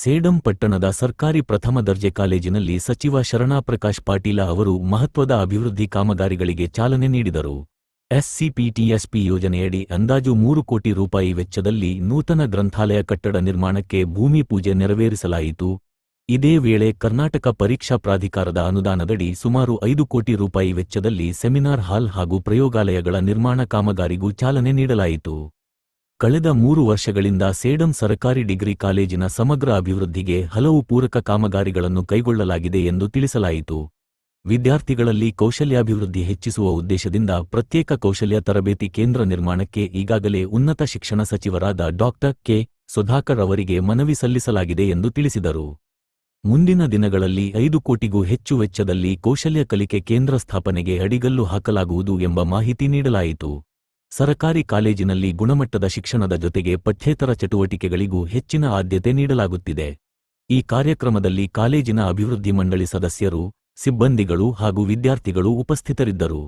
ಸೇಡಂ ಪಟ್ಟಣದ ಸರ್ಕಾರಿ ಪ್ರಥಮ ದರ್ಜೆ ಕಾಲೇಜಿನಲ್ಲಿ ಸಚಿವ ಶರಣಪ್ರಕಾಶ್ ಪಾಟೀಲ ಅವರು ಮಹತ್ವದ ಅಭಿವೃದ್ಧಿ ಕಾಮಗಾರಿಗಳಿಗೆ ಚಾಲನೆ ನೀಡಿದರು. ಎಸ್ಸಿಪಿಟಿಎಸ್ಪಿ ಯೋಜನೆಯಡಿ ಅಂದಾಜು 3 ಕೋಟಿ ರೂಪಾಯಿ ವೆಚ್ಚದಲ್ಲಿ ನೂತನ ಗ್ರಂಥಾಲಯ ಕಟ್ಟಡ ನಿರ್ಮಾಣಕ್ಕೆ ಭೂಮಿ ಪೂಜೆ ನೆರವೇರಿಸಲಾಯಿತು. ಇದೇ ವೇಳೆ ಕರ್ನಾಟಕ ಪರೀಕ್ಷಾ ಪ್ರಾಧಿಕಾರದ ಅನುದಾನದಡಿ ಸುಮಾರು 5 ಕೋಟಿ ರೂಪಾಯಿ ವೆಚ್ಚದಲ್ಲಿ ಸೆಮಿನಾರ್ ಹಾಲ್ ಹಾಗೂ ಪ್ರಯೋಗಾಲಯಗಳ ನಿರ್ಮಾಣ ಕಾಮಗಾರಿಗೂ ಚಾಲನೆ ನೀಡಲಾಯಿತು. ಕಳೆದ 3 ವರ್ಷಗಳಿಂದ ಸೇಡಂ ಸರಕಾರಿ ಡಿಗ್ರಿ ಕಾಲೇಜಿನ ಸಮಗ್ರ ಅಭಿವೃದ್ಧಿಗೆ ಹಲವು ಪೂರಕ ಕಾಮಗಾರಿಗಳನ್ನು ಕೈಗೊಳ್ಳಲಾಗಿದೆ ಎಂದು ತಿಳಿಸಲಾಯಿತು. ವಿದ್ಯಾರ್ಥಿಗಳಲ್ಲಿ ಕೌಶಲ್ಯಾಭಿವೃದ್ಧಿ ಹೆಚ್ಚಿಸುವ ಉದ್ದೇಶದಿಂದ ಪ್ರತ್ಯೇಕ ಕೌಶಲ್ಯ ತರಬೇತಿ ಕೇಂದ್ರ ನಿರ್ಮಾಣಕ್ಕೆ ಈಗಾಗಲೇ ಉನ್ನತ ಶಿಕ್ಷಣ ಸಚಿವರಾದ ಡಾ. ಕೆ. ಸುಧಾಕರ್ ಅವರಿಗೆ ಮನವಿ ಸಲ್ಲಿಸಲಾಗಿದೆ ಎಂದು ತಿಳಿಸಿದರು. ಮುಂದಿನ ದಿನಗಳಲ್ಲಿ 5 ಕೋಟಿಗೂ ಹೆಚ್ಚು ವೆಚ್ಚದಲ್ಲಿ ಕೌಶಲ್ಯ ಕಲಿಕೆ ಕೇಂದ್ರ ಸ್ಥಾಪನೆಗೆ ಅಡಿಗಲ್ಲು ಹಾಕಲಾಗುವುದು ಎಂಬ ಮಾಹಿತಿ ನೀಡಲಾಯಿತು. ಸರಕಾರಿ ಕಾಲೇಜಿನಲ್ಲಿ ಗುಣಮಟ್ಟದ ಶಿಕ್ಷಣದ ಜೊತೆಗೆ ಪಠ್ಯೇತರ ಚಟುವಟಿಕೆಗಳಿಗೂ ಹೆಚ್ಚಿನ ಆದ್ಯತೆ ನೀಡಲಾಗುತ್ತಿದೆ. ಈ ಕಾರ್ಯಕ್ರಮದಲ್ಲಿ ಕಾಲೇಜಿನ ಅಭಿವೃದ್ಧಿ ಮಂಡಳಿ ಸದಸ್ಯರು, ಸಿಬ್ಬಂದಿಗಳು ಹಾಗೂ ವಿದ್ಯಾರ್ಥಿಗಳು ಉಪಸ್ಥಿತರಿದ್ದರು.